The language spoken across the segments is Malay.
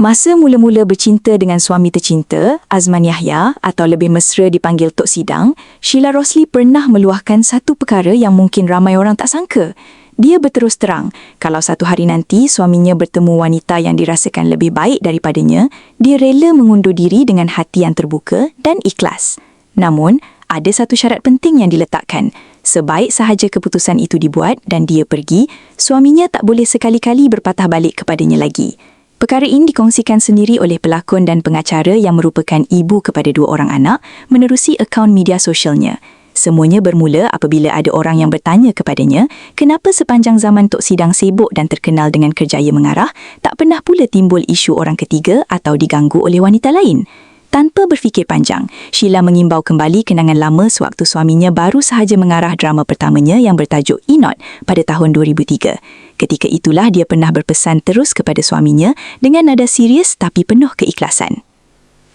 Masa mula-mula bercinta dengan suami tercinta, Azman Yahya atau lebih mesra dipanggil Tok Sidang, Sheila Rosli pernah meluahkan satu perkara yang mungkin ramai orang tak sangka. Dia berterus terang, kalau satu hari nanti suaminya bertemu wanita yang dirasakan lebih baik daripadanya, dia rela mengundur diri dengan hati yang terbuka dan ikhlas. Namun, ada satu syarat penting yang diletakkan. Sebaik sahaja keputusan itu dibuat dan dia pergi, suaminya tak boleh sekali-kali berpatah balik kepadanya lagi. Perkara ini dikongsikan sendiri oleh pelakon dan pengacara yang merupakan ibu kepada 2 orang anak menerusi akaun media sosialnya. Semuanya bermula apabila ada orang yang bertanya kepadanya, kenapa sepanjang zaman Tok Sidang sibuk dan terkenal dengan kerjaya mengarah, tak pernah pula timbul isu orang ketiga atau diganggu oleh wanita lain. Tanpa berfikir panjang, Sheila mengimbau kembali kenangan lama sewaktu suaminya baru sahaja mengarah drama pertamanya yang bertajuk Inot pada tahun 2003. Ketika itulah dia pernah berpesan terus kepada suaminya dengan nada serius tapi penuh keikhlasan.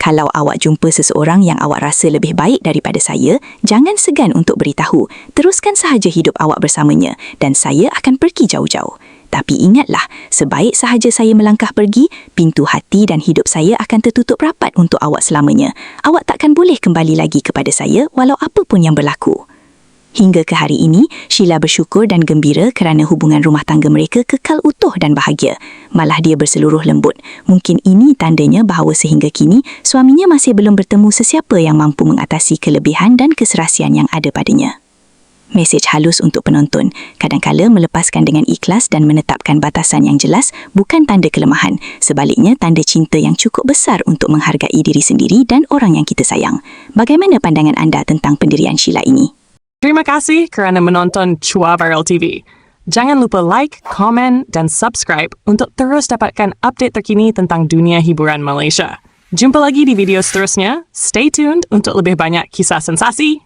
Kalau awak jumpa seseorang yang awak rasa lebih baik daripada saya, jangan segan untuk beritahu. Teruskan sahaja hidup awak bersamanya dan saya akan pergi jauh-jauh. Tapi ingatlah, sebaik sahaja saya melangkah pergi, pintu hati dan hidup saya akan tertutup rapat untuk awak selamanya. Awak takkan boleh kembali lagi kepada saya walau apa pun yang berlaku. Hingga ke hari ini, Sheila bersyukur dan gembira kerana hubungan rumah tangga mereka kekal utuh dan bahagia. Malah dia berseluruh lembut. Mungkin ini tandanya bahawa sehingga kini, suaminya masih belum bertemu sesiapa yang mampu mengatasi kelebihan dan keserasian yang ada padanya. Mesej halus untuk penonton, kadangkala melepaskan dengan ikhlas dan menetapkan batasan yang jelas bukan tanda kelemahan, sebaliknya tanda cinta yang cukup besar untuk menghargai diri sendiri dan orang yang kita sayang. Bagaimana pandangan anda tentang pendirian Sheila ini? Terima kasih kerana menonton Chua Viral TV. Jangan lupa like, komen dan subscribe untuk terus dapatkan update terkini tentang dunia hiburan Malaysia. Jumpa lagi di video seterusnya. Stay tuned untuk lebih banyak kisah sensasi